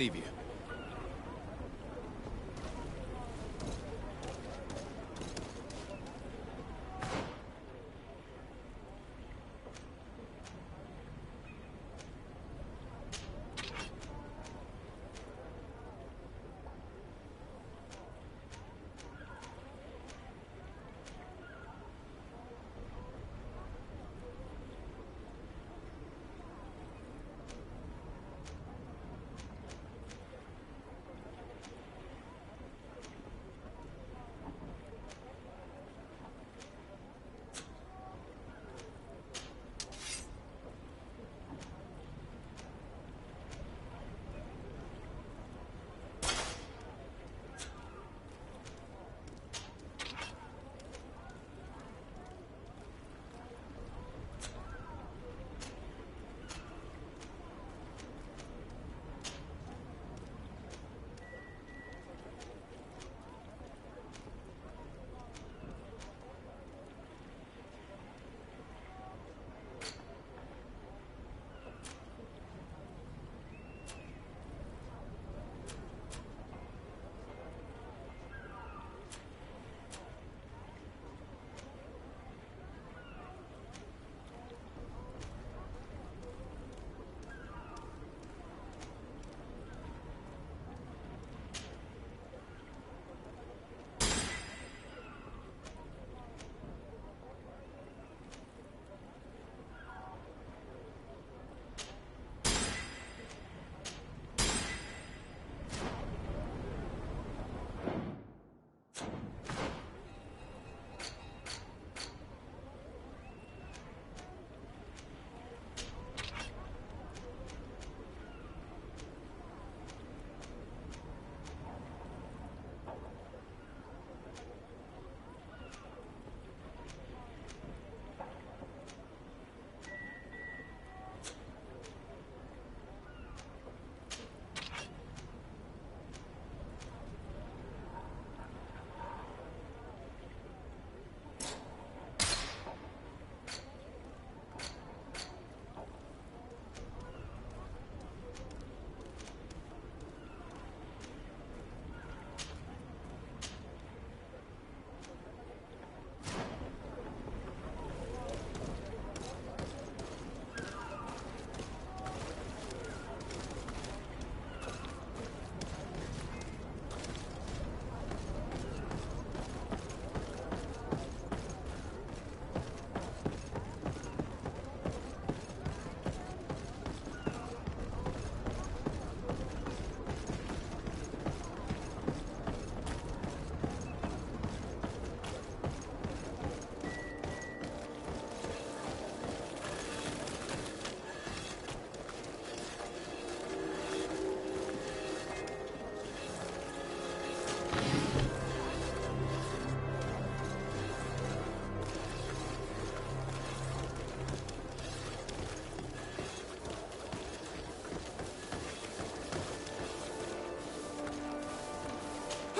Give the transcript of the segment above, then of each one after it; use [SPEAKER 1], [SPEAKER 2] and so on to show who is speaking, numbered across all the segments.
[SPEAKER 1] Leave you.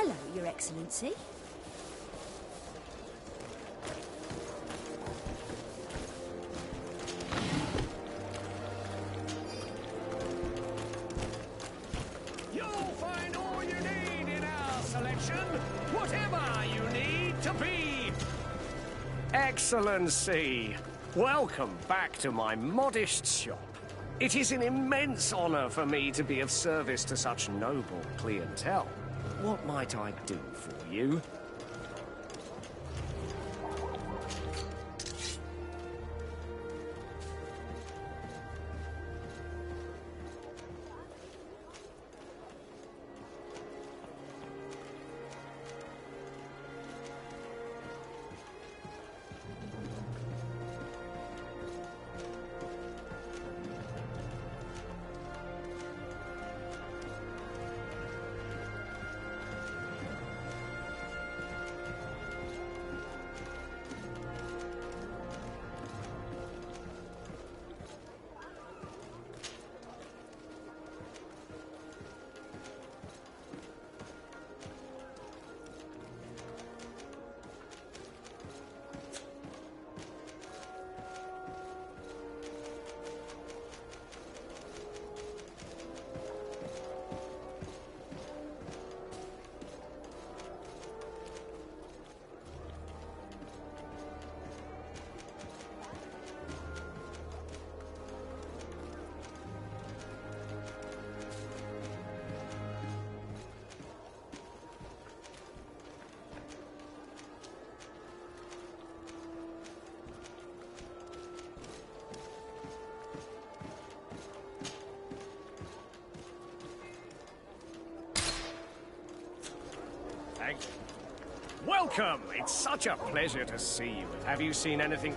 [SPEAKER 2] Hello, Your Excellency.
[SPEAKER 3] You'll find all you need in our selection, whatever you need to be. Excellency, welcome back to my modest shop. It is an immense honor for me to be of service to such noble clientele. What might I do for you? Thank you. Welcome! It's such a pleasure to see you. Have you seen anything?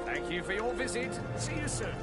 [SPEAKER 3] Thank you for your visit. See you soon.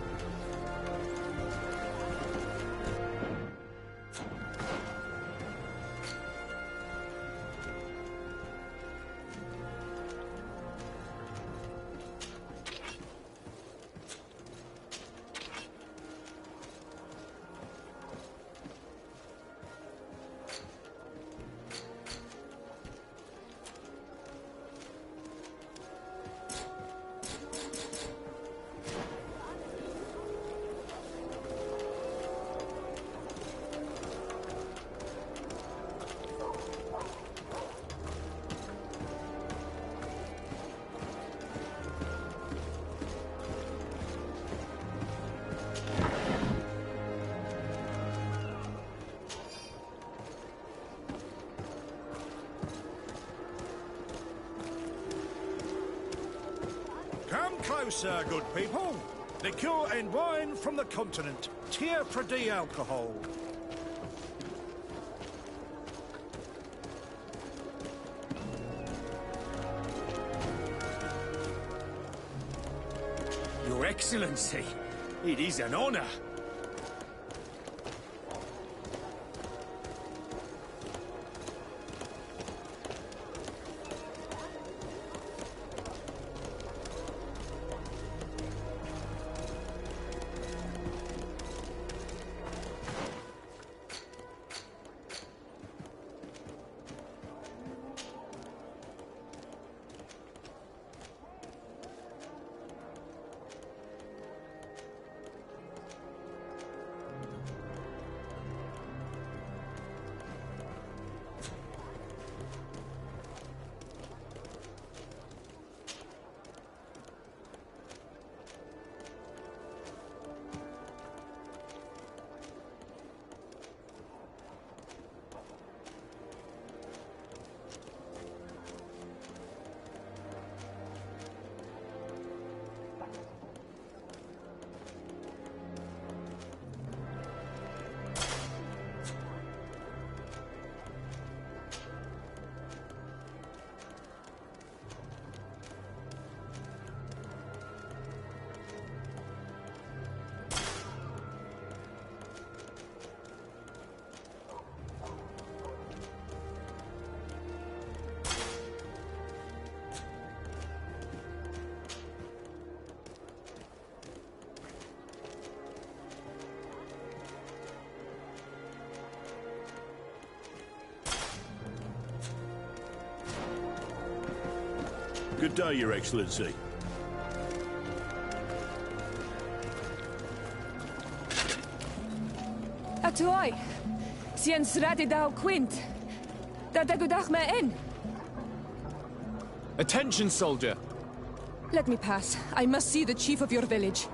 [SPEAKER 1] Come closer, good people. Liqueur and wine from the continent. Tier Pradi alcohol.
[SPEAKER 2] Your Excellency, it is an honor.
[SPEAKER 1] Good day, Your Excellency.
[SPEAKER 4] Atoi, Sien Srati Dao Quint. That I could me in. Attention, soldier!
[SPEAKER 5] Let me pass. I must see the chief of your village.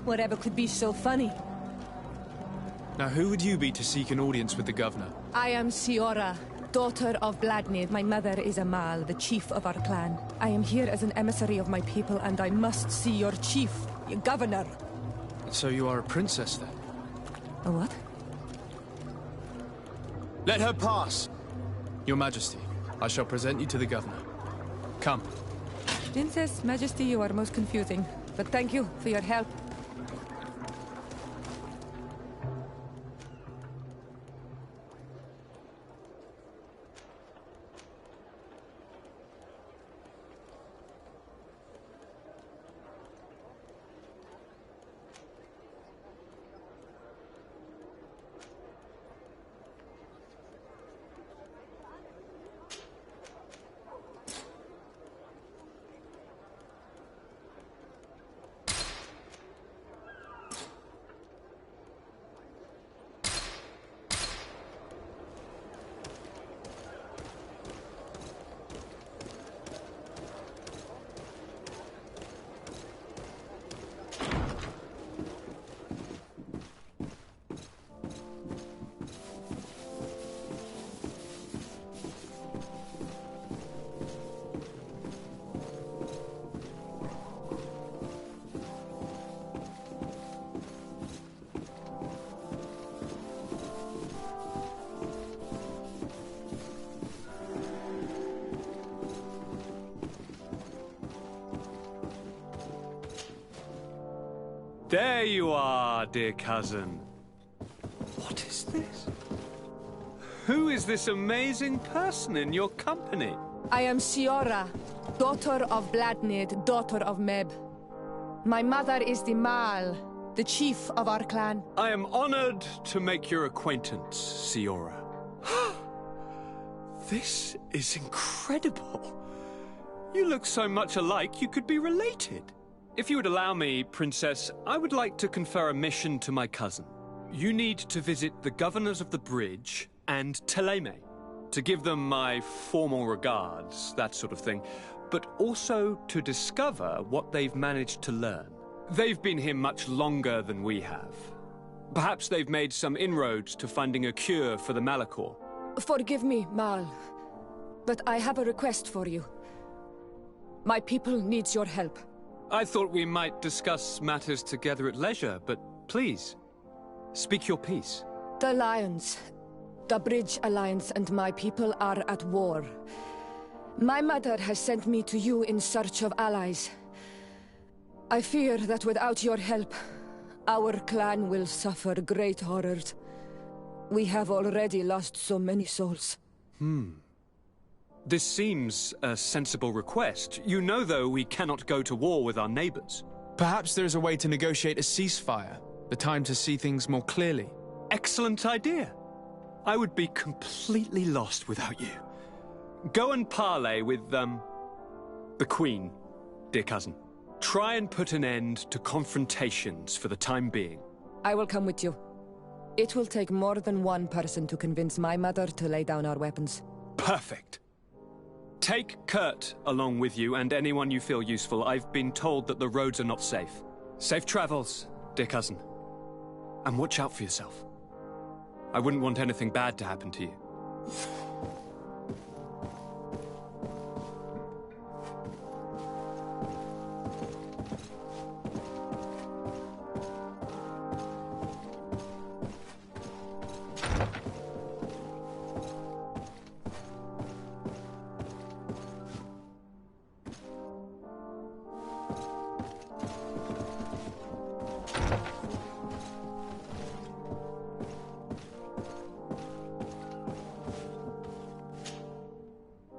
[SPEAKER 5] Whatever could be so funny?
[SPEAKER 4] Now who would you be to seek an audience with the governor?
[SPEAKER 5] I am Siora, daughter of Vladnid. My mother is Amal, the chief of our clan. I am here as an emissary of my people, and I must see your chief, your governor.
[SPEAKER 4] So you are a princess, then?
[SPEAKER 5] A what?
[SPEAKER 4] Let her pass! Your Majesty, I shall present you to the governor. Come.
[SPEAKER 5] Princess, Majesty, you are most confusing. But thank you for your help.
[SPEAKER 2] There you are, dear cousin. What is this? Who is this amazing person in your company?
[SPEAKER 5] I am Siora, daughter of Vladnid, daughter of Meb. My mother is the Mal, the chief of our clan.
[SPEAKER 2] I am honored to make your acquaintance, Siora. This is incredible. You look so much alike you could be related. If you would allow me, Princess, I would like to confer a mission to my cousin. You need to visit the governors of the bridge and Teleme, to give them my formal regards, that sort of thing, but also to discover what they've managed to learn. They've been here much longer than we have. Perhaps they've made some inroads to finding a cure for the Malachor.
[SPEAKER 5] Forgive me, Mal, but I have a request for you. My people needs your help.
[SPEAKER 2] I thought we might discuss matters together at leisure, but please, speak your piece.
[SPEAKER 5] The Alliance, the Bridge Alliance and my people are at war. My mother has sent me to you in search of allies. I fear that without your help, our clan will suffer great horrors. We have already lost so many souls.
[SPEAKER 2] This seems a sensible request. You know, though, we cannot go to war with our neighbors.
[SPEAKER 4] Perhaps there is a way to negotiate a ceasefire. The time to see things more clearly.
[SPEAKER 2] Excellent idea. I would be completely lost without you. Go and parley with, the Queen, dear cousin. Try and put an end to confrontations for the time being.
[SPEAKER 5] I will come with you. It will take more than one person to convince my mother to lay down our weapons.
[SPEAKER 2] Perfect. Take Kurt along with you and anyone you feel useful. I've been told that the roads are not safe. Safe travels, dear cousin. And watch out for yourself. I wouldn't want anything bad to happen to you.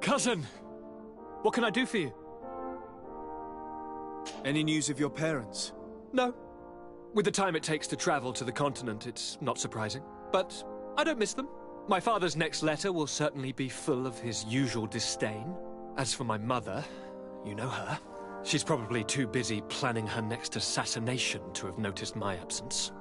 [SPEAKER 2] Cousin! What can I do for you?
[SPEAKER 4] Any news of your parents?
[SPEAKER 2] No. With the time it takes to travel to the continent, it's not surprising. But I don't miss them. My father's next letter will certainly be full of his usual disdain. As for my mother, you know her. She's probably too busy planning her next assassination to have noticed my absence.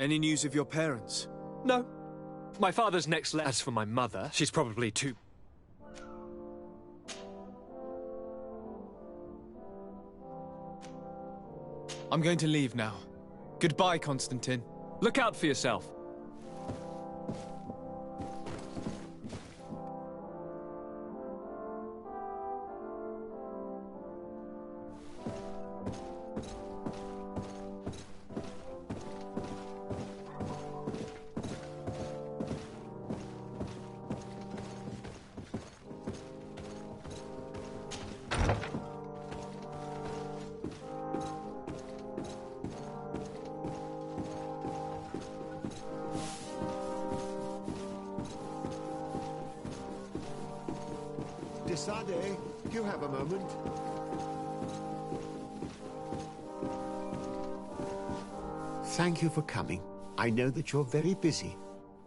[SPEAKER 4] Any news of your parents?
[SPEAKER 2] No. My father's next letter. As for my mother, she's probably too...
[SPEAKER 4] I'm going to leave now. Goodbye, Constantine.
[SPEAKER 2] Look out for yourself.
[SPEAKER 6] Desade, do you have a moment? Thank you for coming. I know that you're very busy,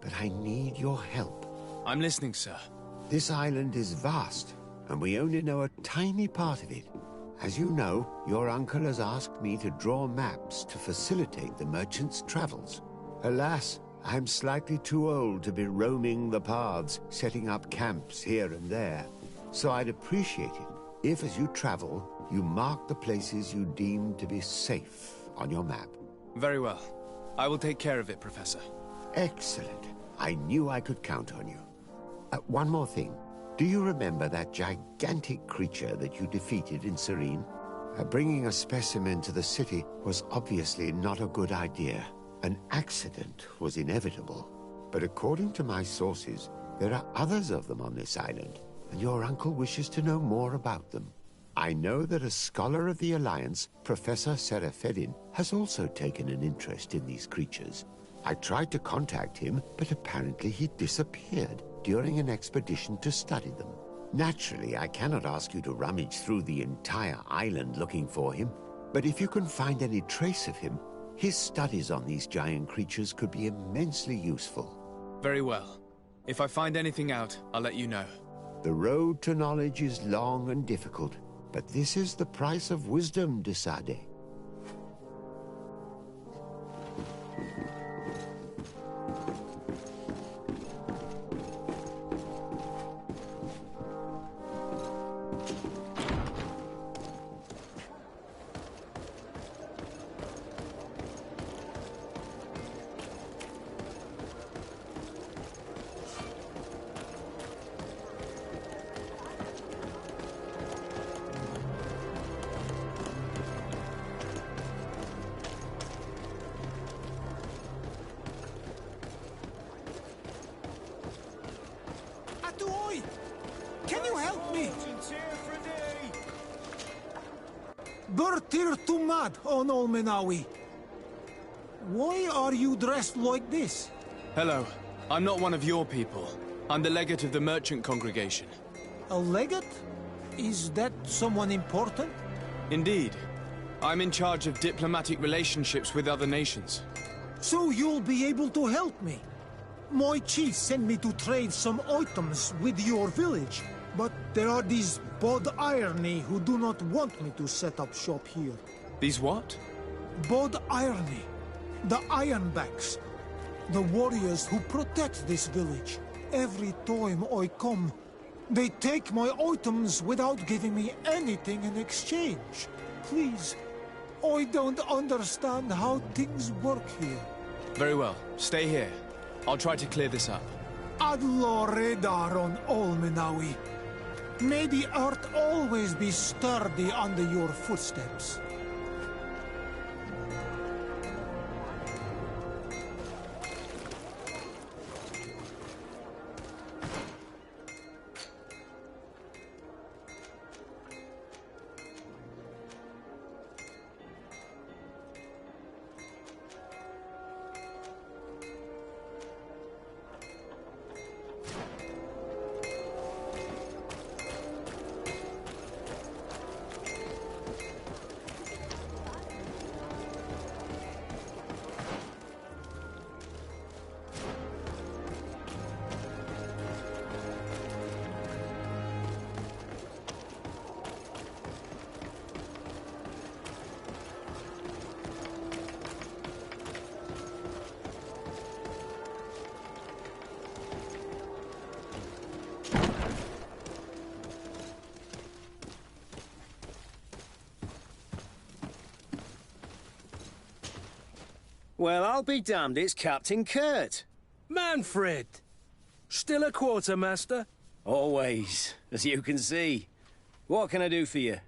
[SPEAKER 6] but I need your help.
[SPEAKER 4] I'm listening, sir.
[SPEAKER 6] This island is vast, and we only know a tiny part of it. As you know, your uncle has asked me to draw maps to facilitate the merchant's travels. Alas, I'm slightly too old to be roaming the paths, setting up camps here and there. So I'd appreciate it if, as you travel, you mark the places you deem to be safe on your map.
[SPEAKER 4] Very well. I will take care of it, Professor.
[SPEAKER 6] Excellent. I knew I could count on you. One more thing. Do you remember that gigantic creature that you defeated in Serene? Bringing a specimen to the city was obviously not a good idea. An accident was inevitable. But according to my sources, there are others of them on this island, and your uncle wishes to know more about them. I know that a scholar of the Alliance, Professor Serafedin, has also taken an interest in these creatures. I tried to contact him, but apparently he disappeared during an expedition to study them. Naturally, I cannot ask you to rummage through the entire island looking for him, but if you can find any trace of him, his studies on these giant creatures could be immensely useful.
[SPEAKER 4] Very well. If I find anything out, I'll let you know.
[SPEAKER 6] The road to knowledge is long and difficult, but this is the price of wisdom, Desade.
[SPEAKER 7] Can you help me? Bertir Tumad on Olmenawi. Why are you dressed like this?
[SPEAKER 4] Hello. I'm not one of your people. I'm the legate of the merchant congregation.
[SPEAKER 7] A legate? Is that someone important?
[SPEAKER 4] Indeed. I'm in charge of diplomatic relationships with other nations.
[SPEAKER 7] So you'll be able to help me. My chief sent me to trade some items with your village, but there are these Bod Irony who do not want me to set up shop here.
[SPEAKER 4] These what?
[SPEAKER 7] Bod Irony. The Ironbacks. The warriors who protect this village. Every time I come, they take my items without giving me anything in exchange. Please, I don't understand how things work here.
[SPEAKER 4] Very well. Stay here. I'll try to clear this up.
[SPEAKER 7] Adlo Redar on Olmenawi. May the earth always be sturdy under your footsteps.
[SPEAKER 8] Well, I'll be damned, it's Captain Kurt.
[SPEAKER 9] Manfred! Still a quartermaster?
[SPEAKER 8] Always, as you can see. What can I do for you?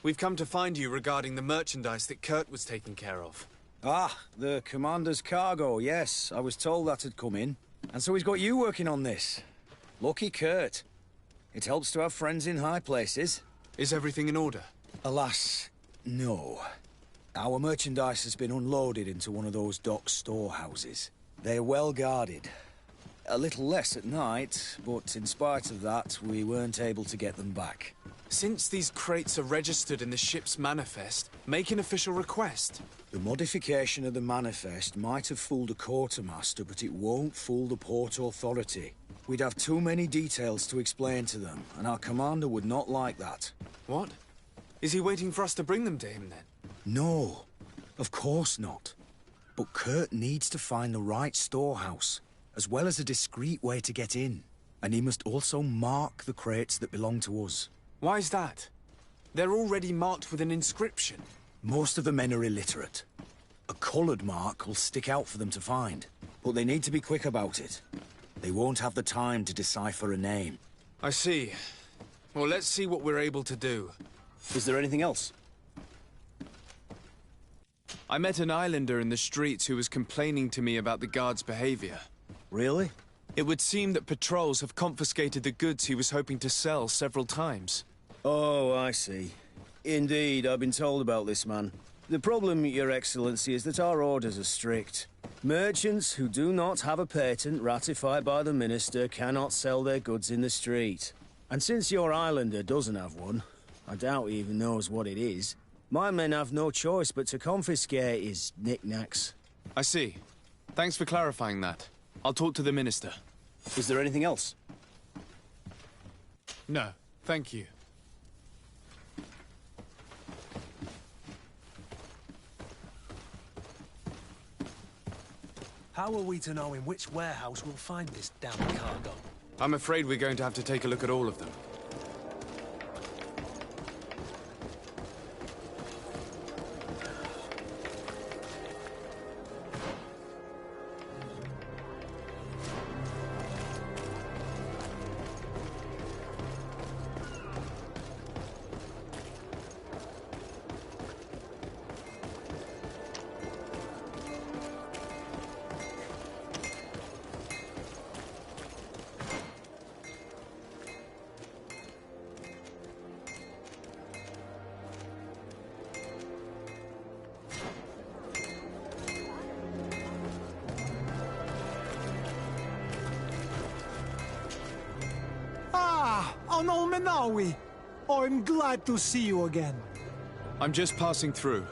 [SPEAKER 4] We've come to find you regarding the merchandise that Kurt was taking care of.
[SPEAKER 10] Ah, the commander's cargo, yes. I was told that had come in. And so he's got you working on this. Lucky Kurt. It helps to have friends in high places.
[SPEAKER 4] Is everything in order?
[SPEAKER 10] Alas, no. Our merchandise has been unloaded into one of those dock storehouses. They're well guarded. A little less at night, but in spite of that, we weren't able to get them back.
[SPEAKER 4] Since these crates are registered in the ship's manifest, make an official request.
[SPEAKER 10] The modification of the manifest might have fooled a quartermaster, but it won't fool the Port Authority. We'd have too many details to explain to them, and our commander would not like that.
[SPEAKER 4] What? Is he waiting for us to bring them to him, then?
[SPEAKER 10] No, of course not. But Kurt needs to find the right storehouse, as well as a discreet way to get in. And he must also mark the crates that belong to us.
[SPEAKER 4] Why's that? They're already marked with an inscription.
[SPEAKER 10] Most of the men are illiterate. A coloured mark will stick out for them to find, but they need to be quick about it. They won't have the time to decipher a name.
[SPEAKER 4] I see. Well, let's see what we're able to do.
[SPEAKER 10] Is there anything else?
[SPEAKER 4] I met an islander in the streets who was complaining to me about the guard's behavior.
[SPEAKER 10] Really?
[SPEAKER 4] It would seem that patrols have confiscated the goods he was hoping to sell several times.
[SPEAKER 10] Oh, I see. Indeed, I've been told about this man. The problem, Your Excellency, is that our orders are strict. Merchants who do not have a patent ratified by the Minister cannot sell their goods in the street. And since your islander doesn't have one, I doubt he even knows what it is, my men have no choice but to confiscate his knickknacks.
[SPEAKER 4] I see. Thanks for clarifying that. I'll talk to the Minister.
[SPEAKER 10] Is there anything else?
[SPEAKER 4] No, thank you.
[SPEAKER 9] How are we to know in which warehouse we'll find this damn cargo?
[SPEAKER 4] I'm afraid we're going to have to take a look at all of them.
[SPEAKER 7] Ano Menawi! I'm glad to see you again.
[SPEAKER 4] I'm just passing through.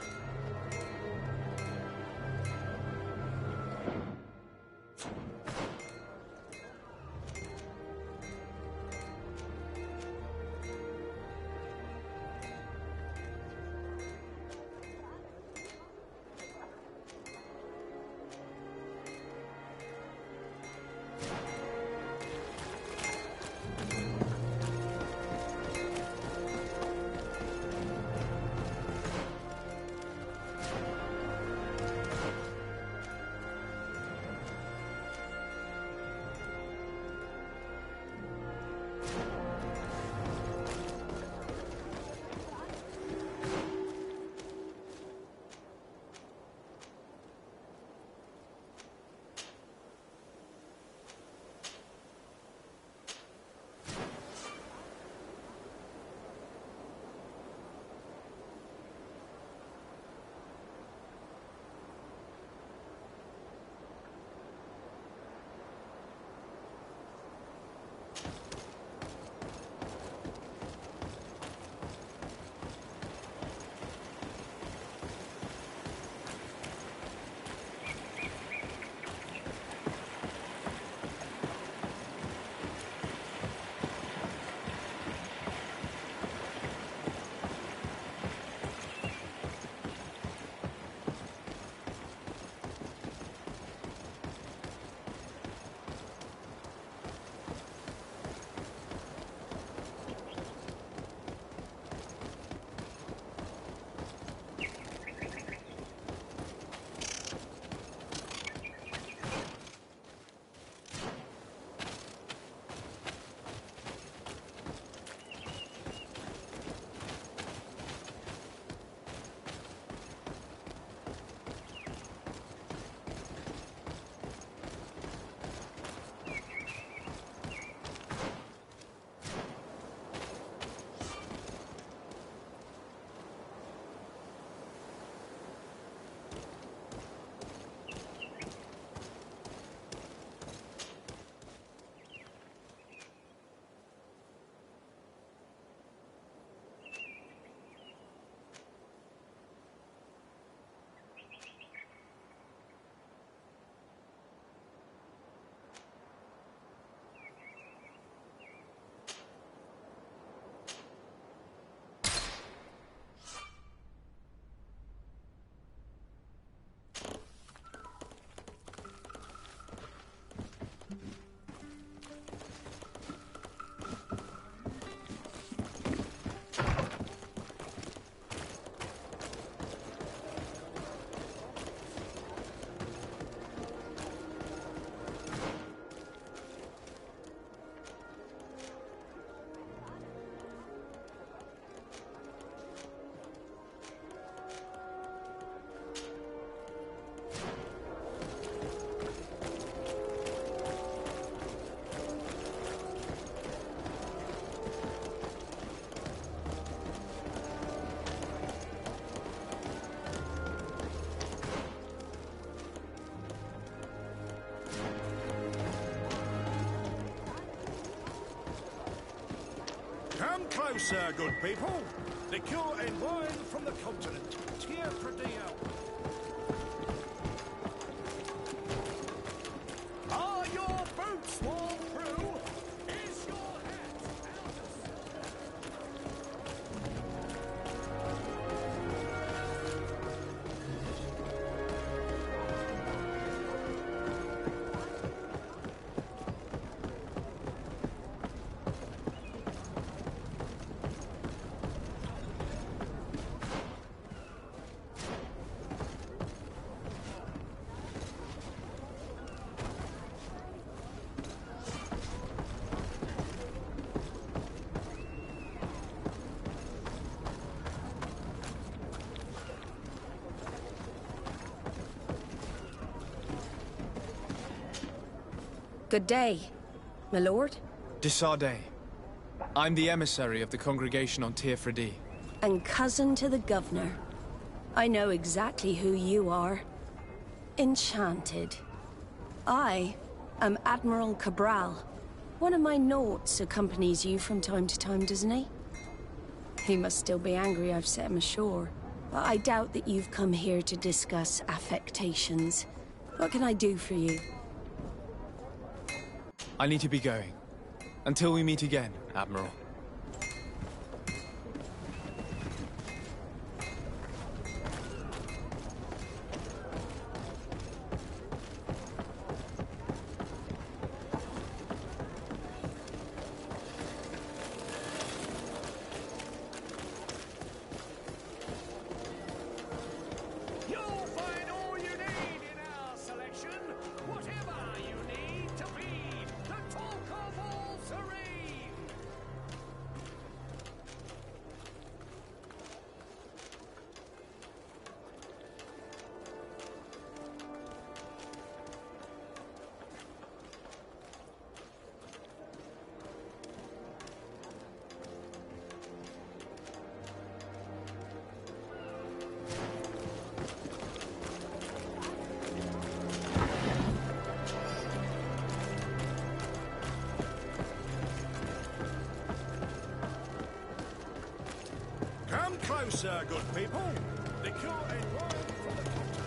[SPEAKER 1] Come closer, good people. Liqueur and wine from the continent. Tier Pradeo.
[SPEAKER 3] Are your boots worn through? Is your hat out of
[SPEAKER 11] Good day, my lord.
[SPEAKER 4] Desardet. I'm the emissary of the congregation on Tir Fredi.
[SPEAKER 11] And cousin to the governor. I know exactly who you are. Enchanted. I am Admiral Cabral. One of my Naughts accompanies you from time to time, doesn't he? He must still be angry I've set him ashore. But I doubt that you've come here to discuss affectations. What can I do for you?
[SPEAKER 4] I need to be going. Until we meet again, Admiral.
[SPEAKER 3] You'll find all you need in our selection. Whatever you need to be the talk of all Serene.
[SPEAKER 1] Come closer, good people. Liqueur and wine from the continent.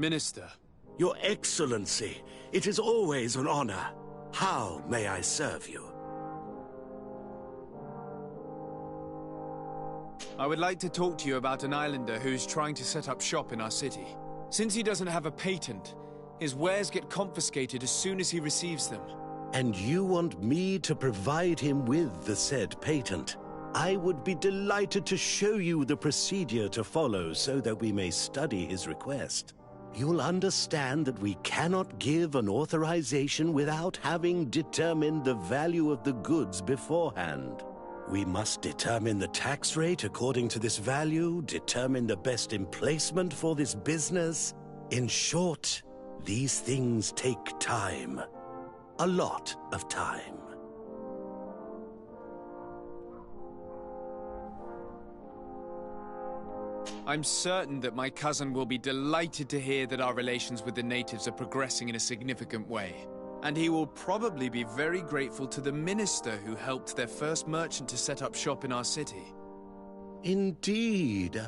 [SPEAKER 4] Minister.
[SPEAKER 12] Your Excellency, it is always an honor. How may I serve you?
[SPEAKER 4] I would like to talk to you about an islander who is trying to set up shop in our city. Since he doesn't have a patent, his wares get confiscated as soon as he receives them.
[SPEAKER 12] And you want me to provide him with the said patent? I would be delighted to show you the procedure to follow so that we may study his request. You'll understand that we cannot give an authorization without having determined the value of the goods beforehand. We must determine the tax rate according to this value, determine the best emplacement for this business. In short, these things take time. A lot of time.
[SPEAKER 4] I'm certain that my cousin will be delighted to hear that our relations with the natives are progressing in a significant way. And he will probably be very grateful to the minister who helped their first merchant to set up shop in our city.
[SPEAKER 12] Indeed.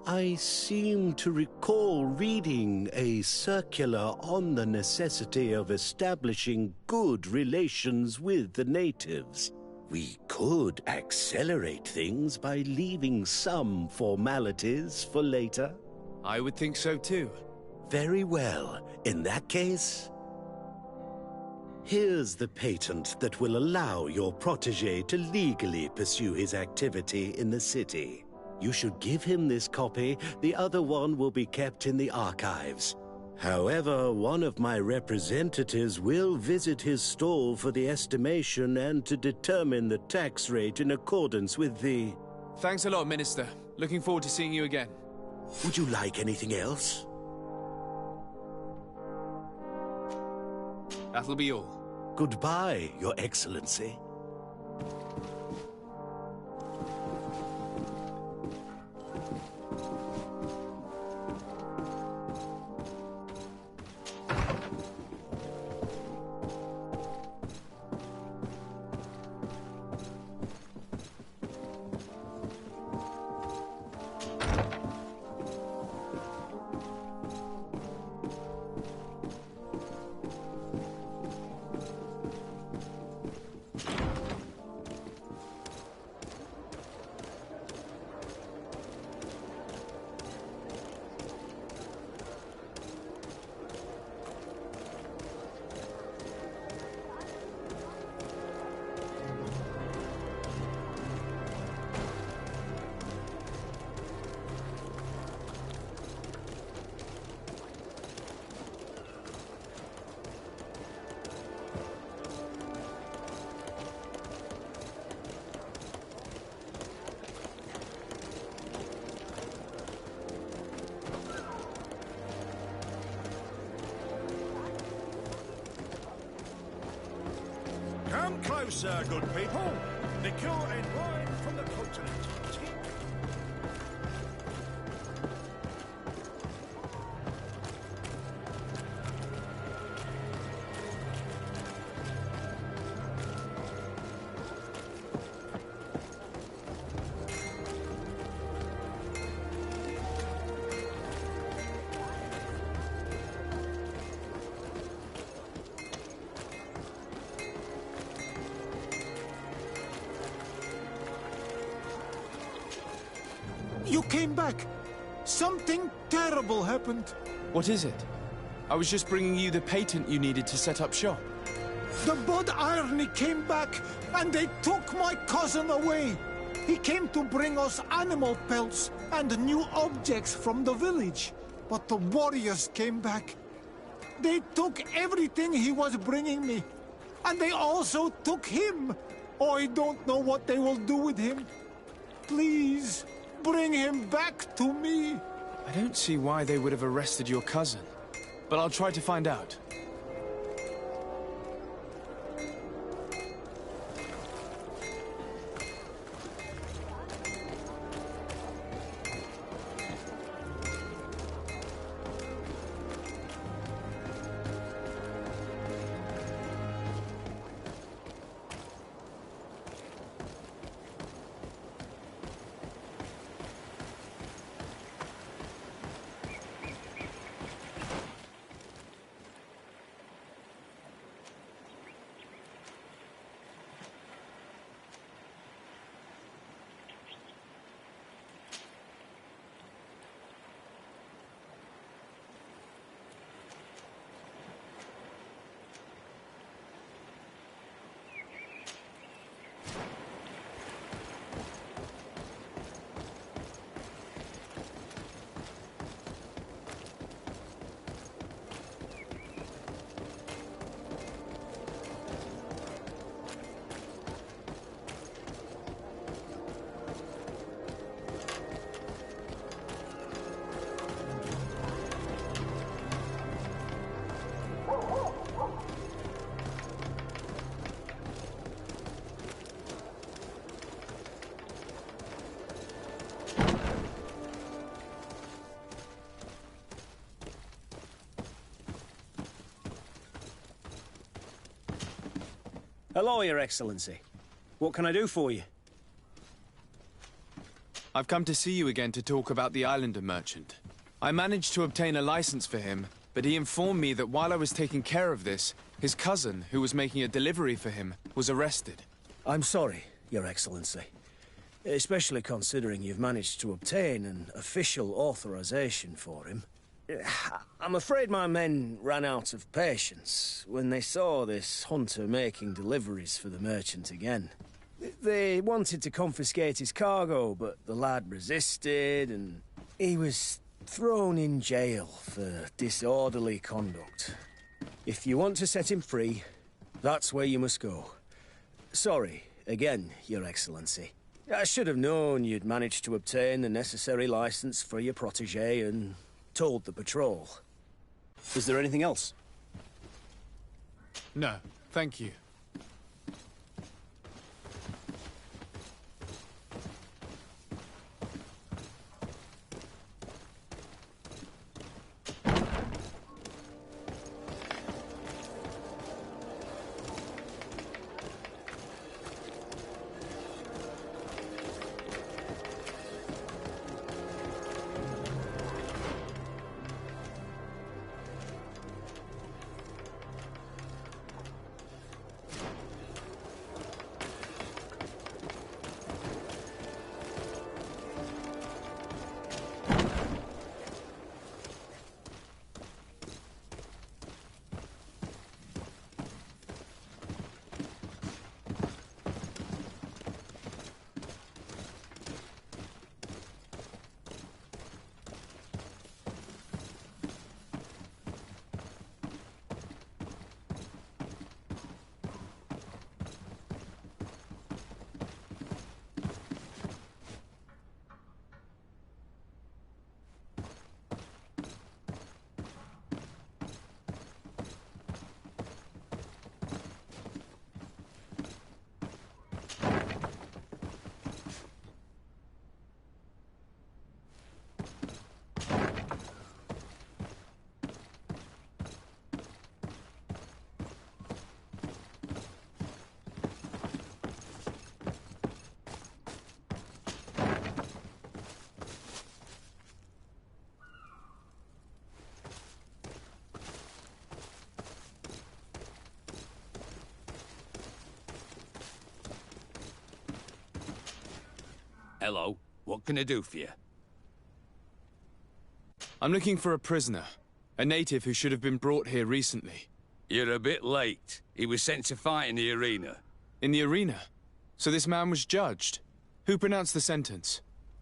[SPEAKER 12] I seem to recall reading a circular on the necessity of establishing good relations with the natives. We could accelerate things by leaving some formalities for later.
[SPEAKER 4] I would think so too.
[SPEAKER 12] Very well. In that case, here's the patent that will allow your protégé to legally pursue his activity in the city. You should give him this copy. The other one will be kept in the archives. However, one of my representatives will visit his stall for the estimation and to determine the tax rate in accordance with the...
[SPEAKER 4] Thanks a lot, Minister. Looking forward to seeing you again.
[SPEAKER 12] Would you like anything else?
[SPEAKER 4] That'll be all.
[SPEAKER 12] Goodbye, Your Excellency.
[SPEAKER 1] Come closer, good people. Liquor and wine from the continent.
[SPEAKER 7] You came back. Something terrible happened.
[SPEAKER 4] What is it? I was just bringing you the patent you needed to set up shop.
[SPEAKER 7] The Bud Irony came back, and they took my cousin away. He came to bring us animal pelts and new objects from the village. But the warriors came back. They took everything he was bringing me. And they also took him. I don't know what they will do with him. Please, bring him back to me.
[SPEAKER 4] I don't see why they would have arrested your cousin, but I'll try to find out.
[SPEAKER 3] Hello, Your Excellency. What can I do for you?
[SPEAKER 4] I've come to see you again to talk about the Islander merchant. I managed to obtain a license for him, but he informed me that while I was taking care of this, his cousin, who was making a delivery for him, was arrested.
[SPEAKER 3] I'm sorry, Your Excellency. Especially considering you've managed to obtain an official authorization for him. I'm afraid my men ran out of patience when they saw this hunter making deliveries for the merchant again. They wanted to confiscate his cargo, but the lad resisted, and he was thrown in jail for disorderly conduct. If you want to set him free, that's where you must go. Sorry, again, Your Excellency. I should have known you'd managed to obtain the necessary license for your protégé and told the patrol.
[SPEAKER 8] Is there anything else?
[SPEAKER 4] No, thank you.
[SPEAKER 13] Hello, what can I do for you?
[SPEAKER 4] I'm looking for a prisoner. A native who should have been brought here recently.
[SPEAKER 13] You're a bit late. He was sent to fight in the arena.
[SPEAKER 4] In the arena? So this man was judged? Who pronounced the sentence?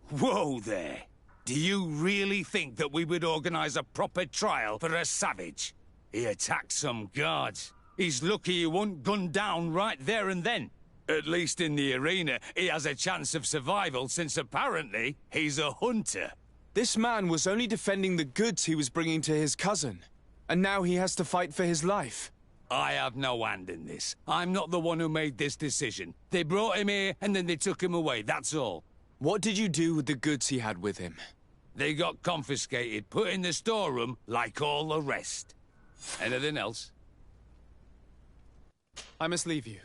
[SPEAKER 13] Whoa there! Do you really think that we would organize a proper trial for a savage? He attacked some guards. He's lucky he wasn't gunned down right there and then. At least in the arena, he has a chance of survival since apparently he's a hunter.
[SPEAKER 4] This man was only defending the goods he was bringing to his cousin. And now he has to fight for his life.
[SPEAKER 13] I have no hand in this. I'm not the one who made this decision. They brought him here and then they took him away, that's all.
[SPEAKER 4] What did you do with the goods he had with him?
[SPEAKER 13] They got confiscated, put in the storeroom like all the rest. Anything else?
[SPEAKER 4] I must leave you.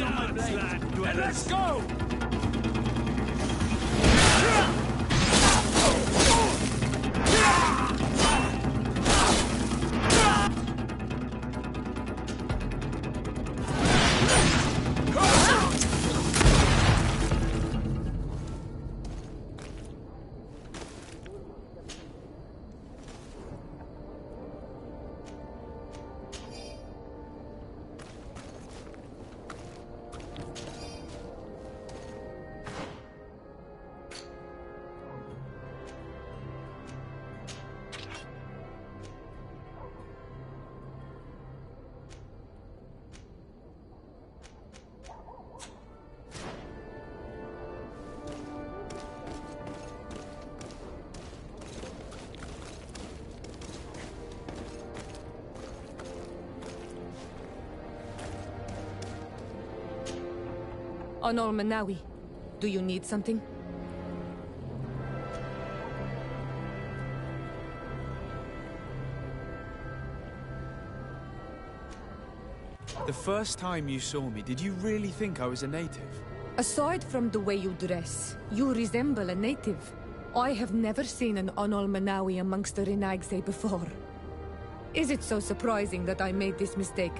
[SPEAKER 13] on my blade. And let's go!
[SPEAKER 5] Onol Manawi, do you need something?
[SPEAKER 4] The first time you saw me, did you really think I was a native?
[SPEAKER 5] Aside from the way you dress, you resemble a native. I have never seen an Onol Manawi amongst the Renaigse before. Is it so surprising that I made this mistake?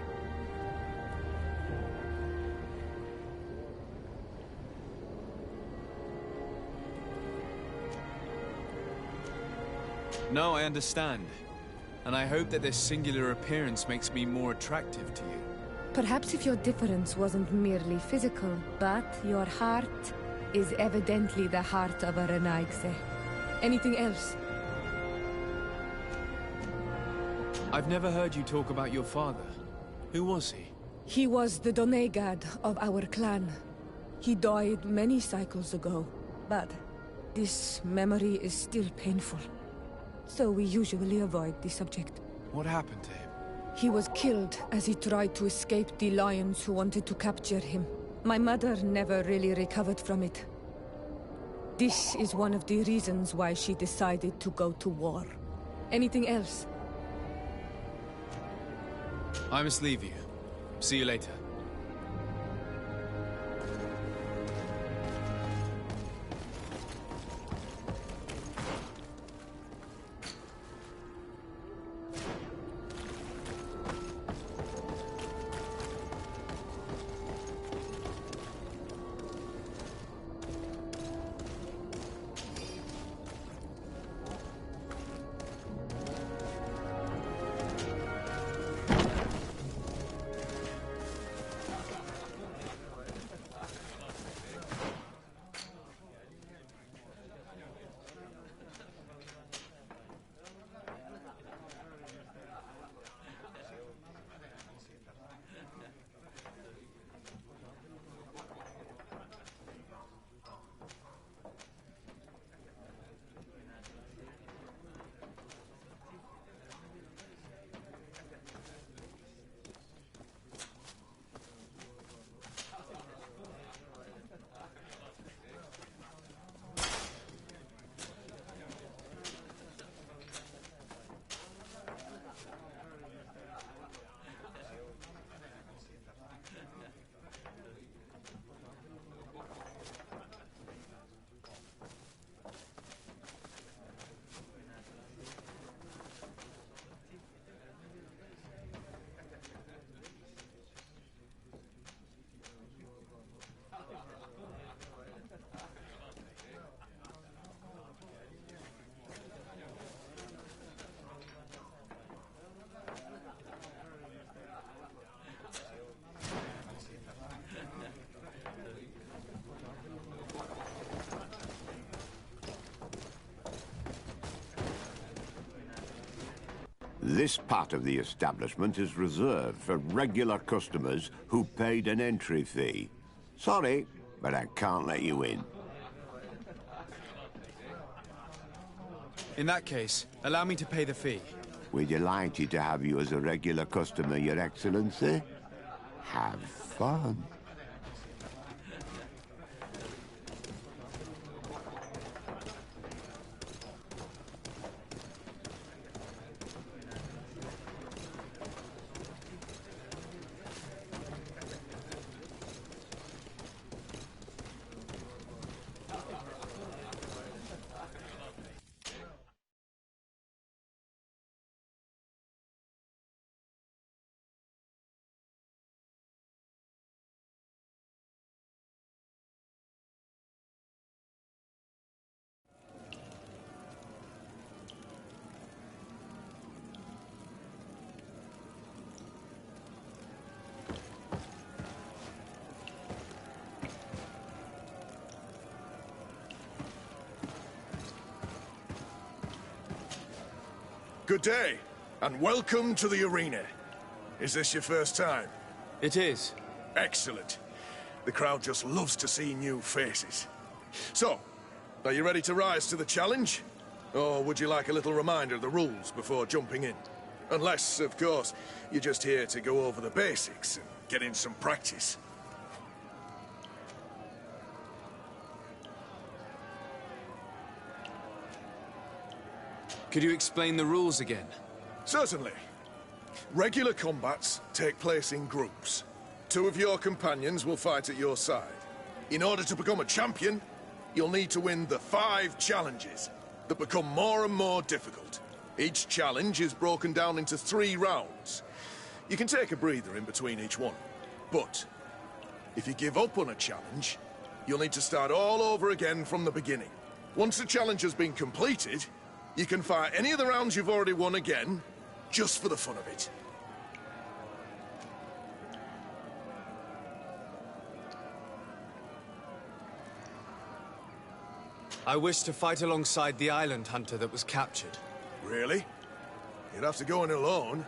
[SPEAKER 4] No, I understand. And I hope that this singular appearance makes me more attractive to you.
[SPEAKER 5] Perhaps if your difference wasn't merely physical, but your heart is evidently the heart of a Renaigse. Anything else?
[SPEAKER 4] I've never heard you talk about your father. Who was he?
[SPEAKER 5] He was the Donegad of our clan. He died many cycles ago, but this memory is still painful. So we usually avoid the subject.
[SPEAKER 4] What happened to him?
[SPEAKER 5] He was killed as he tried to escape the lions who wanted to capture him. My mother never really recovered from it. This is one of the reasons why she decided to go to war. Anything else?
[SPEAKER 4] I must leave you. See you later.
[SPEAKER 6] This part of the establishment is reserved for regular customers who paid an entry fee. Sorry, but I can't let you in.
[SPEAKER 4] In that case, allow me to pay the fee.
[SPEAKER 6] We're delighted to have you as a regular customer, Your Excellency. Have fun.
[SPEAKER 14] Good day, and welcome to the arena. Is this your first time?
[SPEAKER 4] It is.
[SPEAKER 14] Excellent. The crowd just loves to see new faces. So, are you ready to rise to the challenge? Or would you like a little reminder of the rules before jumping in? Unless, of course, you're just here to go over the basics and get in some practice.
[SPEAKER 4] Could you explain the rules again?
[SPEAKER 14] Certainly. Regular combats take place in groups. 2 of your companions will fight at your side. In order to become a champion, you'll need to win the 5 challenges that become more and more difficult. Each challenge is broken down into 3 rounds. You can take a breather in between each one. But if you give up on a challenge, you'll need to start all over again from the beginning. Once the challenge has been completed, you can fight any of the rounds you've already won again, just for the fun of it.
[SPEAKER 4] I wish to fight alongside the island hunter that was captured.
[SPEAKER 14] Really? You'd have to go in alone.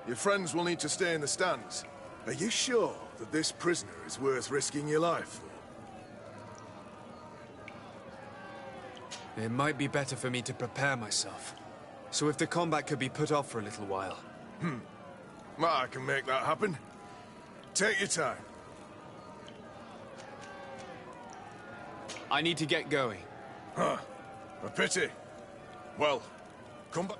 [SPEAKER 14] Your friends will need to stay in the stands. Are you sure that this prisoner is worth risking your life for?
[SPEAKER 4] It might be better for me to prepare myself. So if the combat could be put off for a little while.
[SPEAKER 14] Well, I can make that happen. Take your time.
[SPEAKER 4] I need to get going.
[SPEAKER 14] Huh. A pity. Well, come back.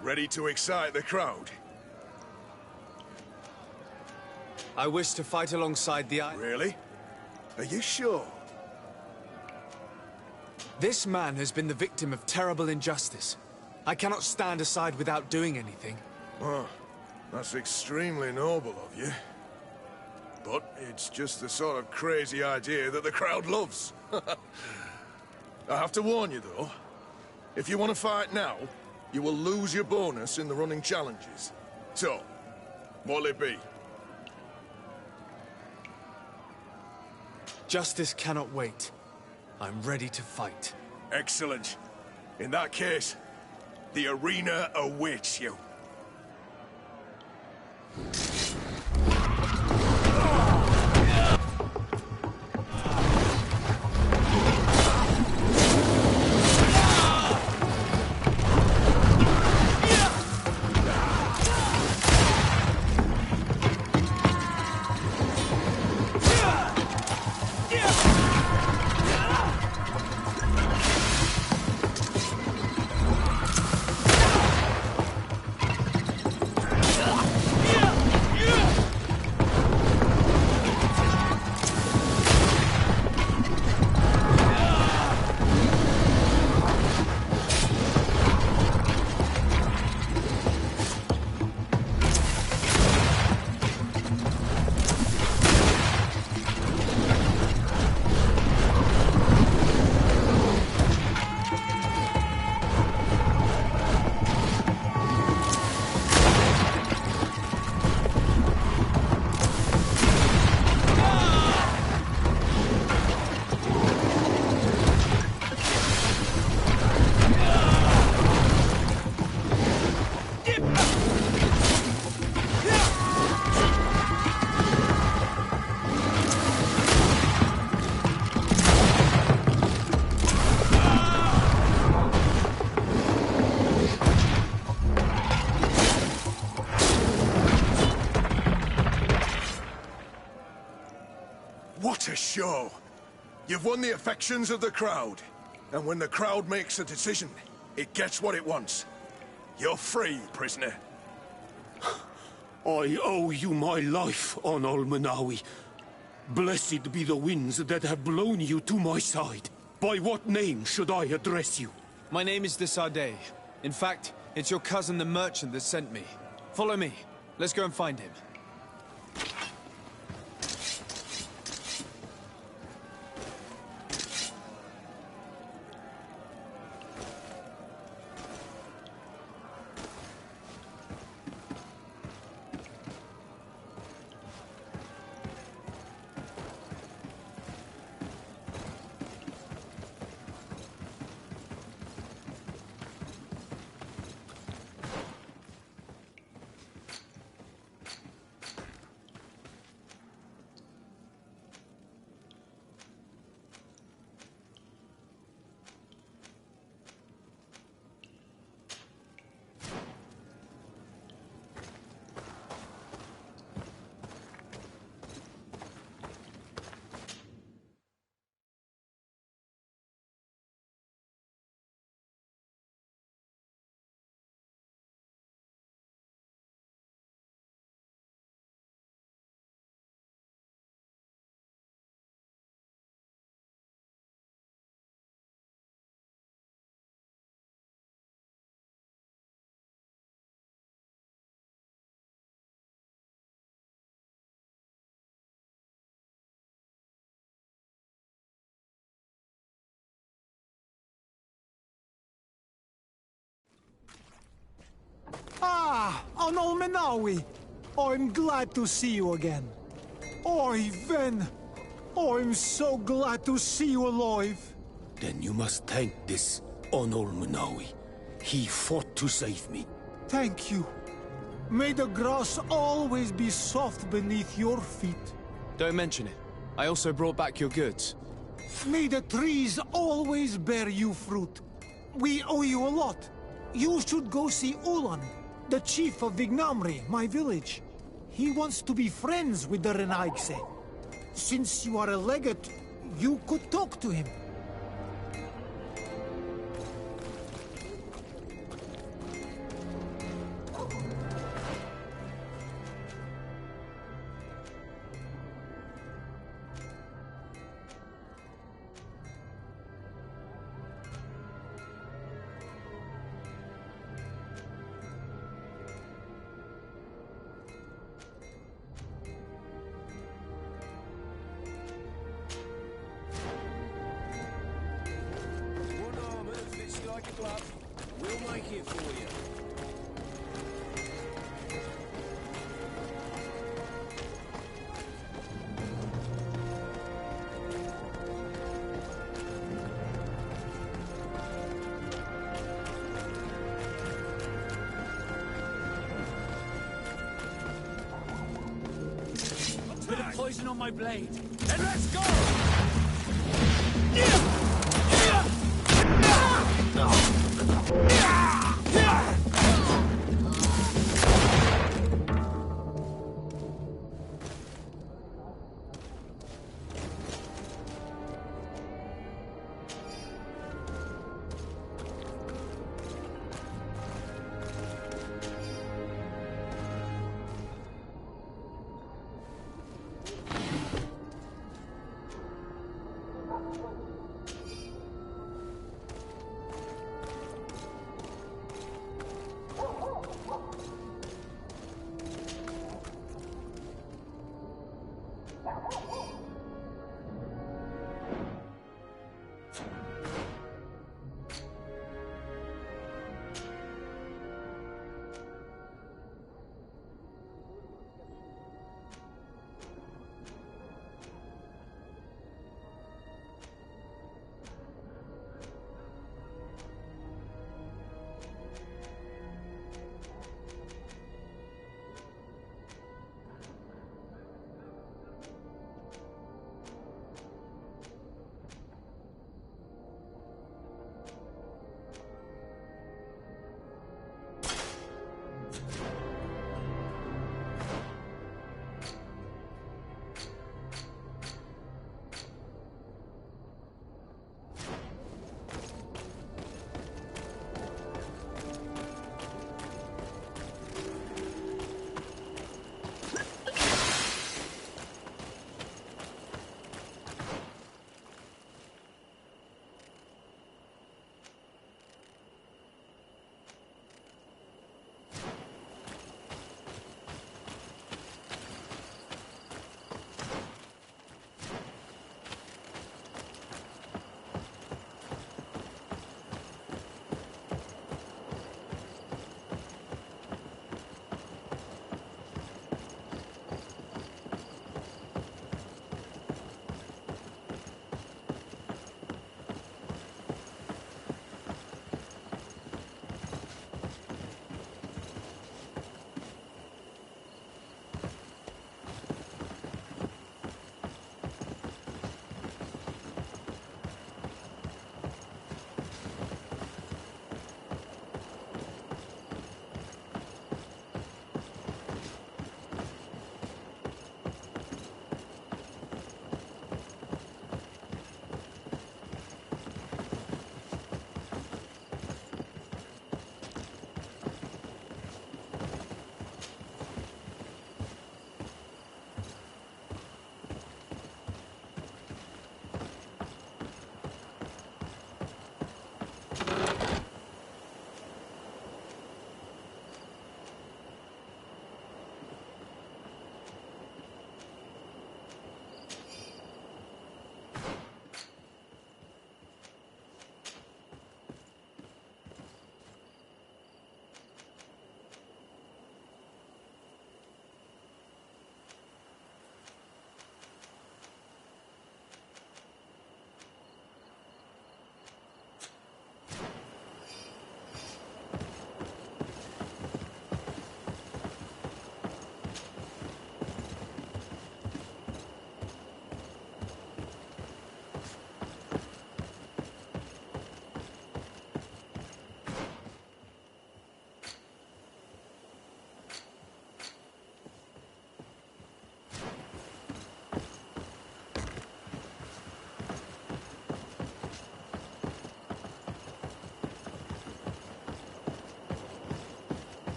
[SPEAKER 14] Ready to excite the crowd?
[SPEAKER 4] I wish to fight alongside the island.
[SPEAKER 14] Really? Are you sure?
[SPEAKER 4] This man has been the victim of terrible injustice. I cannot stand aside without doing anything.
[SPEAKER 14] Oh, that's extremely noble of you. But it's just the sort of crazy idea that the crowd loves. I have to warn you, though. If you want to fight now, you will lose your bonus in the running challenges. So, what'll it be?
[SPEAKER 4] Justice cannot wait. I'm ready to fight.
[SPEAKER 14] Excellent. In that case, the arena awaits you. What a show! You've won the affections of the crowd. And when the crowd makes a decision, it gets what it wants. You're free, prisoner.
[SPEAKER 15] I owe you my life, on Almanawi. Blessed be the winds that have blown you to my side. By what name should I address you?
[SPEAKER 4] My name is Desardet. In fact, it's your cousin the merchant that sent me. Follow me. Let's go and find him.
[SPEAKER 7] Ah, Anol Menawi. I'm glad to see you again. Oi, Ven. I'm so glad to see you alive.
[SPEAKER 15] Then you must thank this Onol Munawi. He fought to save me.
[SPEAKER 7] Thank you. May the grass always be soft beneath your feet.
[SPEAKER 4] Don't mention it. I also brought back your goods.
[SPEAKER 7] May the trees always bear you fruit. We owe you a lot. You should go see Ulan, the chief of Vignamri, my village. He wants to be friends with the Renaigse. Since you are a legate, you could talk to him.
[SPEAKER 10] We'll make it for you.
[SPEAKER 9] Bit of poison on my blade. And let's go!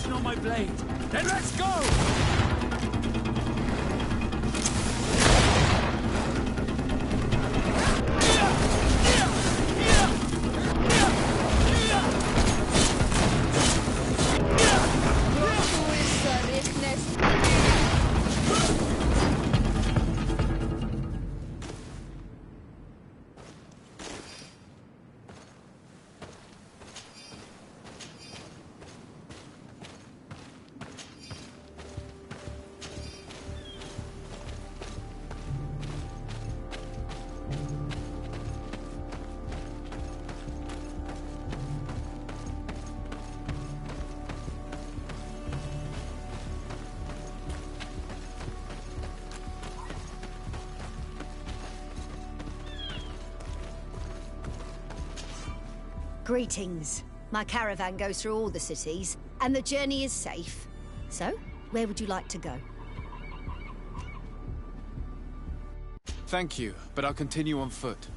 [SPEAKER 9] poison on my blade. Then let's go!
[SPEAKER 16] Greetings. My caravan goes through all the cities, and the journey is safe. So, where would you like to go?
[SPEAKER 4] Thank you, but I'll continue on foot.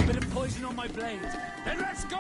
[SPEAKER 9] Bit of poison on my blade. Then let's go!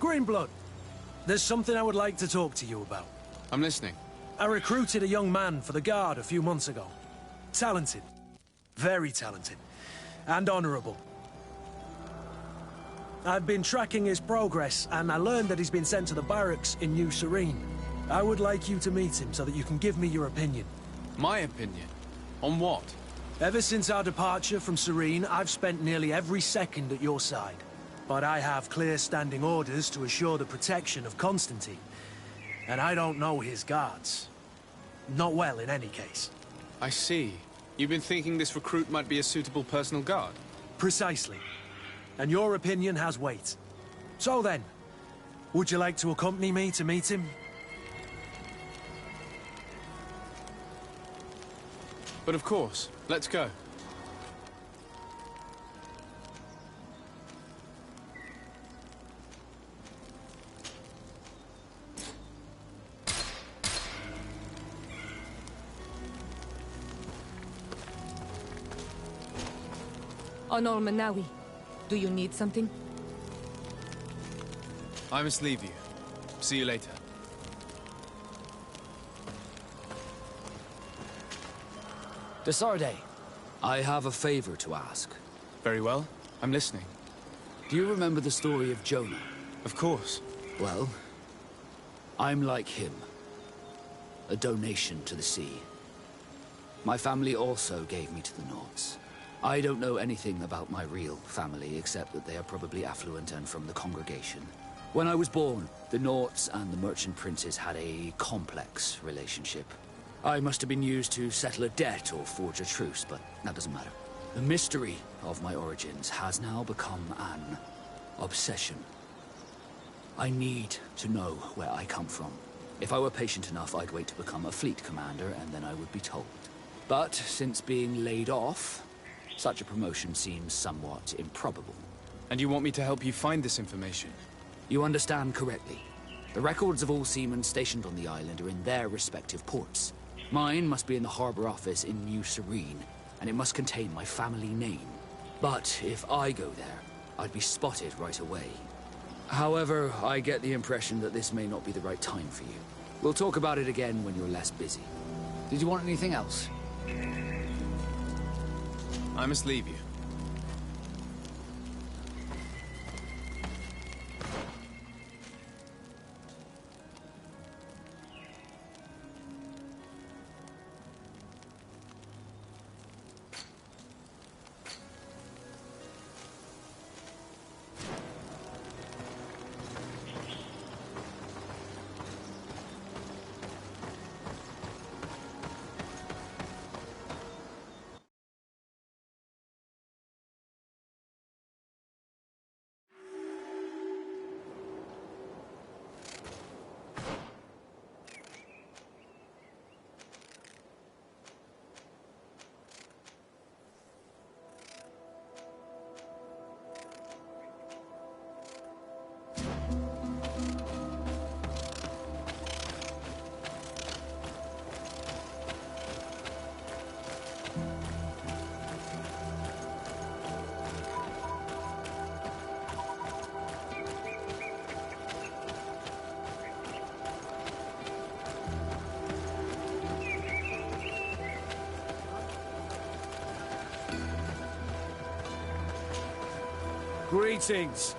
[SPEAKER 9] Greenblood, there's something I would like to talk to you about.
[SPEAKER 4] I'm listening.
[SPEAKER 9] I recruited a young man for the Guard a few months ago. Talented. Very talented. And honorable. I've been tracking his progress, and I learned that he's been sent to the barracks in New Serene. I would like you to meet him so that you can give me your opinion.
[SPEAKER 4] My opinion? On what?
[SPEAKER 9] Ever since our departure from Serene, I've spent nearly every second at your side. But I have clear standing orders to assure the protection of Constantine. And I don't know his guards. Not well, in any case.
[SPEAKER 4] I see. You've been thinking this recruit might be a suitable personal guard?
[SPEAKER 9] Precisely. And your opinion has weight. So then, would you like to accompany me to meet him?
[SPEAKER 4] But of course. Let's go.
[SPEAKER 5] Honor Manawi, do you need something?
[SPEAKER 4] I must leave you. See you later.
[SPEAKER 17] Desarde, I have a favor to ask.
[SPEAKER 4] Very well. I'm listening.
[SPEAKER 17] Do you remember the story of Jonah?
[SPEAKER 4] Of course.
[SPEAKER 17] Well, I'm like him. A donation to the sea. My family also gave me to the Nords. I don't know anything about my real family, except that they are probably affluent and from the congregation. When I was born, the Nords and the merchant princes had a complex relationship. I must have been used to settle a debt or forge a truce, but that doesn't matter. The mystery of my origins has now become an obsession. I need to know where I come from. If I were patient enough, I'd wait to become a fleet commander, and then I would be told. But since being laid off, such a promotion seems somewhat improbable.
[SPEAKER 4] And you want me to help you find this information?
[SPEAKER 17] You understand correctly. The records of all seamen stationed on the island are in their respective ports. Mine must be in the harbor office in New Serene, and it must contain my family name. But if I go there, I'd be spotted right away. However, I get the impression that this may not be the right time for you. We'll talk about it again when you're less busy. Did you want anything else?
[SPEAKER 4] I must leave you.
[SPEAKER 3] Greetings.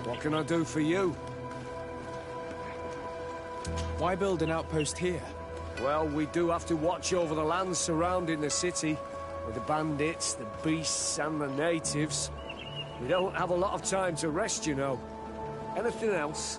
[SPEAKER 3] What can I do for you?
[SPEAKER 4] Why build an outpost here?
[SPEAKER 3] Well, we do have to watch over the lands surrounding the city, with the bandits, the beasts, and the natives. We don't have a lot of time to rest, you know. Anything else?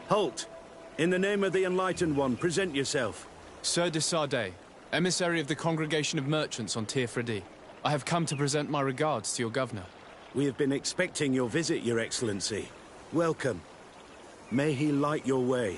[SPEAKER 12] Halt! In the name of the Enlightened One, present yourself.
[SPEAKER 4] Sir de Sardet, emissary of the Congregation of Merchants on Tir Fredi. I have come to present my regards to your governor.
[SPEAKER 12] We have been expecting your visit, Your Excellency. Welcome. May he light your way.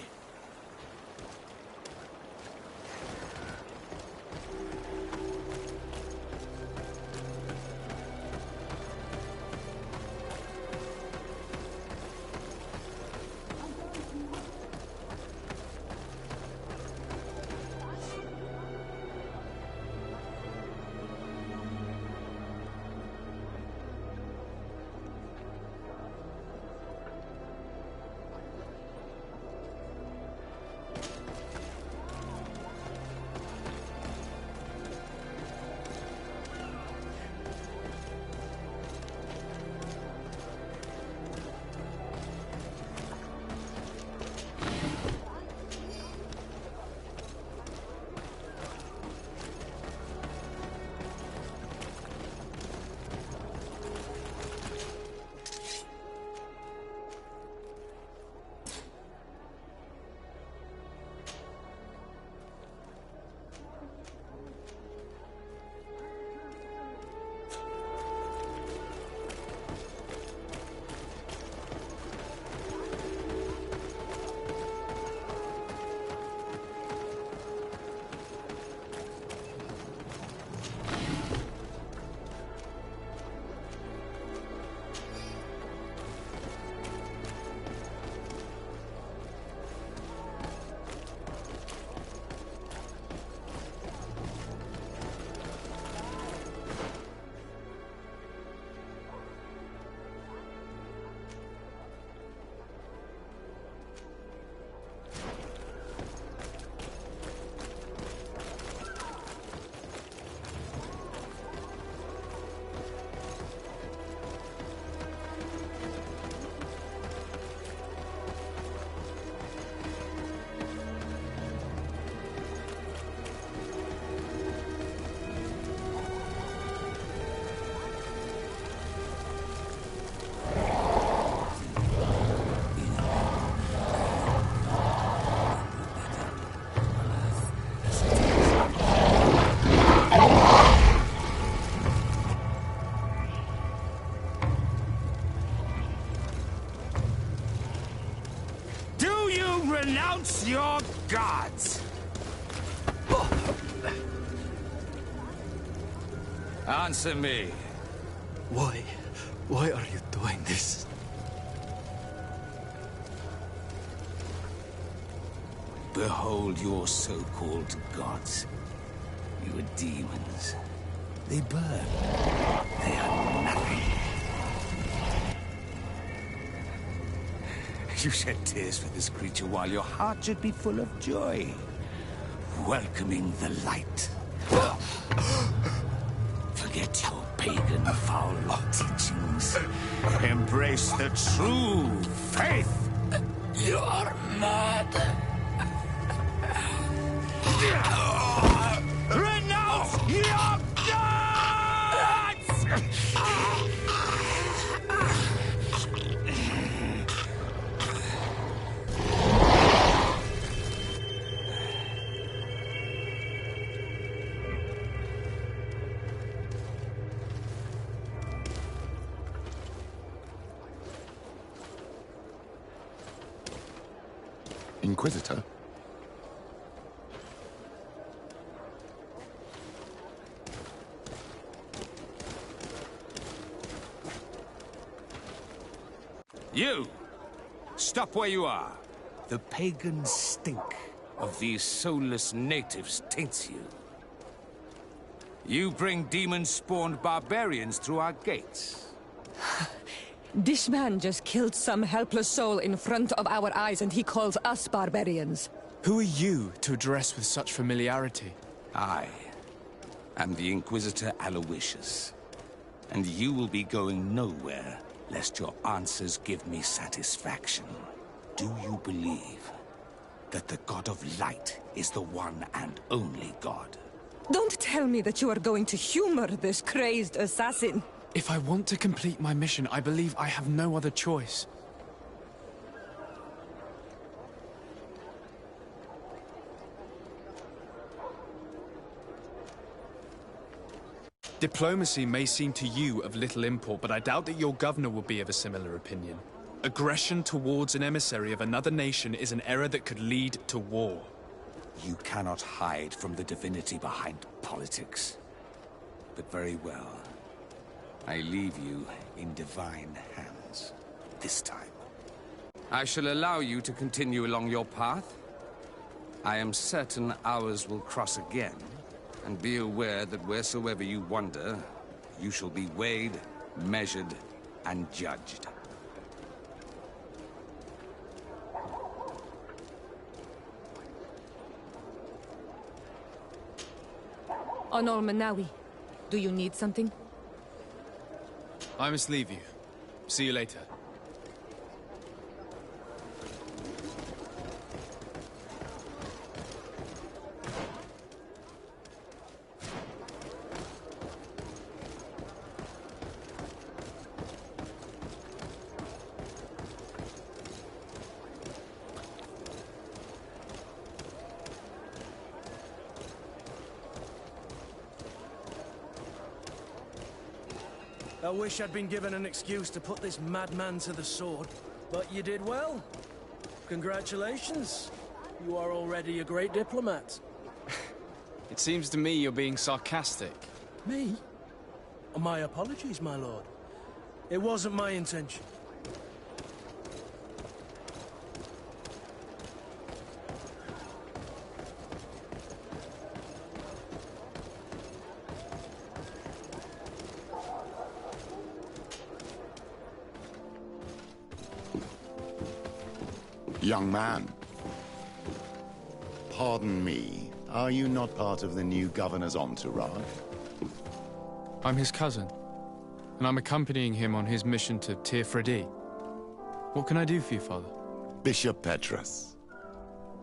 [SPEAKER 13] Renounce your gods! Answer me.
[SPEAKER 18] Why? Why are you doing this?
[SPEAKER 13] Behold your so-called gods. You are demons. They burn. They are nothing. You shed tears for this creature while your heart should be full of joy. Welcoming the light. Forget your pagan foul teachings. Embrace the true faith.
[SPEAKER 18] You are mad.
[SPEAKER 13] Renounce your gods!
[SPEAKER 6] Inquisitor?
[SPEAKER 13] You! Stop where you are. The pagan stink of these soulless natives taints you. You bring demon-spawned barbarians through our gates.
[SPEAKER 5] This man just killed some helpless soul in front of our eyes, and he calls us barbarians.
[SPEAKER 4] Who are you to address with such familiarity?
[SPEAKER 13] I am the Inquisitor Aloysius, and you will be going nowhere lest your answers give me satisfaction. Do you believe that the God of Light is the one and only God?
[SPEAKER 5] Don't tell me that you are going to humor this crazed assassin.
[SPEAKER 4] If I want to complete my mission, I believe I have no other choice. Diplomacy may seem to you of little import, but I doubt that your governor will be of a similar opinion. Aggression towards an emissary of another nation is an error that could lead to war.
[SPEAKER 19] You cannot hide from the divinity behind politics. But very well. I leave you in divine hands. This time.
[SPEAKER 20] I shall allow you to continue along your path. I am certain ours will cross again. And be aware that wheresoever you wander, you shall be weighed, measured, and judged.
[SPEAKER 5] Honor Manawi, do you need something?
[SPEAKER 4] I must leave you. See you later.
[SPEAKER 9] I wish I'd been given an excuse to put this madman to the sword. But you did well. Congratulations. You are already a great diplomat.
[SPEAKER 4] It seems to me you're being sarcastic.
[SPEAKER 9] Me? My apologies, my lord. It wasn't my intention.
[SPEAKER 21] Young man. Pardon me, are you not part of the new governor's entourage?
[SPEAKER 4] I'm his cousin, and I'm accompanying him on his mission to Tir-Fredi. What can I do for you, Father?
[SPEAKER 21] Bishop Petrus.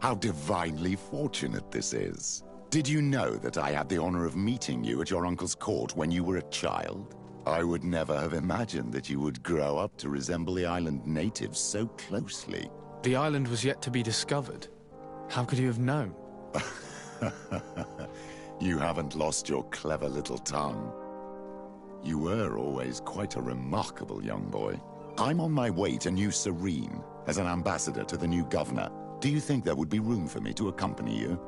[SPEAKER 21] How divinely fortunate this is. Did you know that I had the honor of meeting you at your uncle's court when you were a child? I would never have imagined that you would grow up to resemble the island natives so closely.
[SPEAKER 4] The island was yet to be discovered. How could you have known?
[SPEAKER 21] You haven't lost your clever little tongue. You were always quite a remarkable young boy. I'm on my way to New Serene as an ambassador to the new governor. Do you think there would be room for me to accompany you?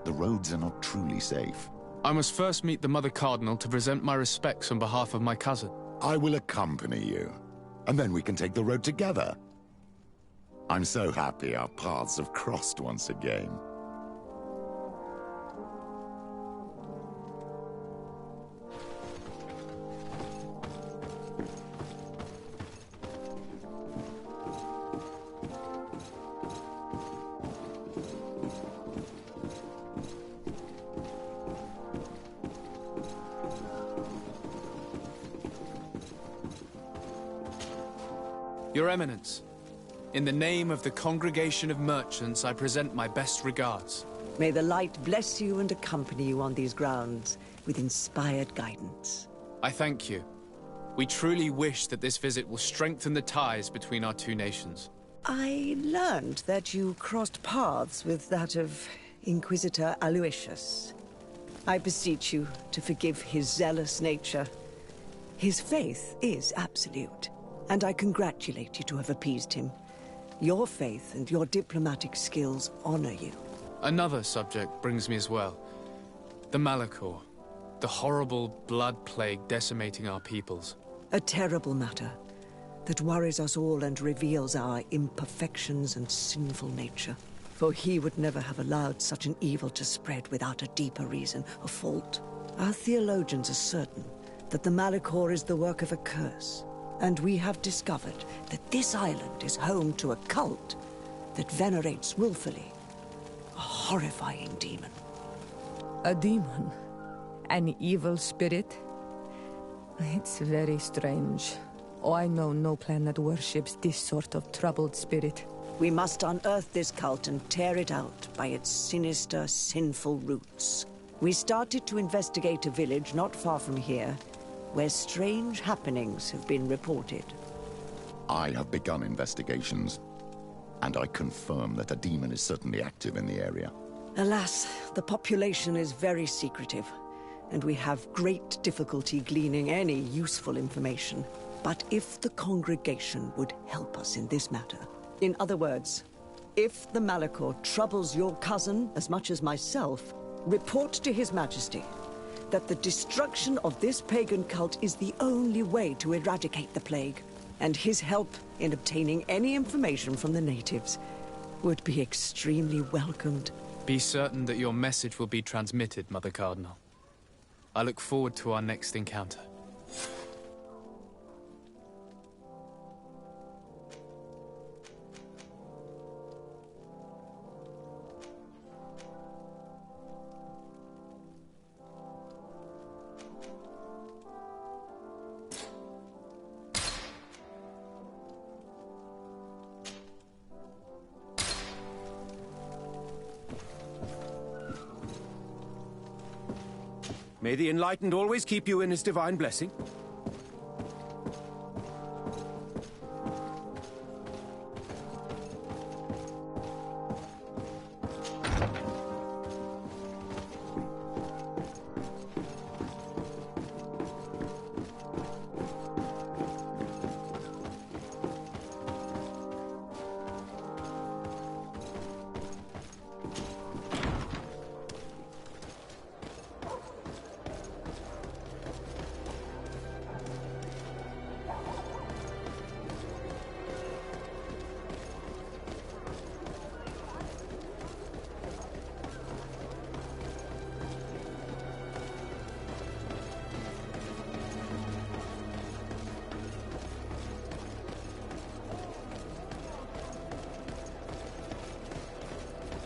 [SPEAKER 21] The roads are not truly safe.
[SPEAKER 4] I must first meet the Mother Cardinal to present my respects on behalf of my cousin.
[SPEAKER 21] I will accompany you, and then we can take the road together. I'm so happy our paths have crossed once again.
[SPEAKER 4] Your Eminence, in the name of the Congregation of Merchants, I present my best regards.
[SPEAKER 22] May the light bless you and accompany you on these grounds with inspired guidance.
[SPEAKER 4] I thank you. We truly wish that this visit will strengthen the ties between our two nations.
[SPEAKER 22] I learned that you crossed paths with that of Inquisitor Aloysius. I beseech you to forgive his zealous nature. His faith is absolute, and I congratulate you to have appeased him. Your faith and your diplomatic skills honor you.
[SPEAKER 4] Another subject brings me as well. The Malachor. The horrible blood plague decimating our peoples.
[SPEAKER 22] A terrible matter that worries us all and reveals our imperfections and sinful nature. For he would never have allowed such an evil to spread without a deeper reason, a fault. Our theologians are certain that the Malachor is the work of a curse. And we have discovered that this island is home to a cult that venerates willfully a horrifying demon.
[SPEAKER 5] A demon? An evil spirit? It's very strange. Oh, I know no planet worships this sort of troubled spirit.
[SPEAKER 22] We must unearth this cult and tear it out by its sinister, sinful roots. We started to investigate a village not far from here, where strange happenings have been reported.
[SPEAKER 21] I have begun investigations, and I confirm that a demon is certainly active in the area.
[SPEAKER 22] Alas, the population is very secretive. and we have great difficulty gleaning any useful information. But if the congregation would help us in this matter, in other words, if the Malachor troubles your cousin as much as myself, report to His Majesty that the destruction of this pagan cult is the only way to eradicate the plague, and his help in obtaining any information from the natives would be extremely welcomed.
[SPEAKER 4] Be certain that your message will be transmitted, Mother Cardinal. I look forward to our next encounter.
[SPEAKER 15] May the Enlightened always keep you in his divine blessing.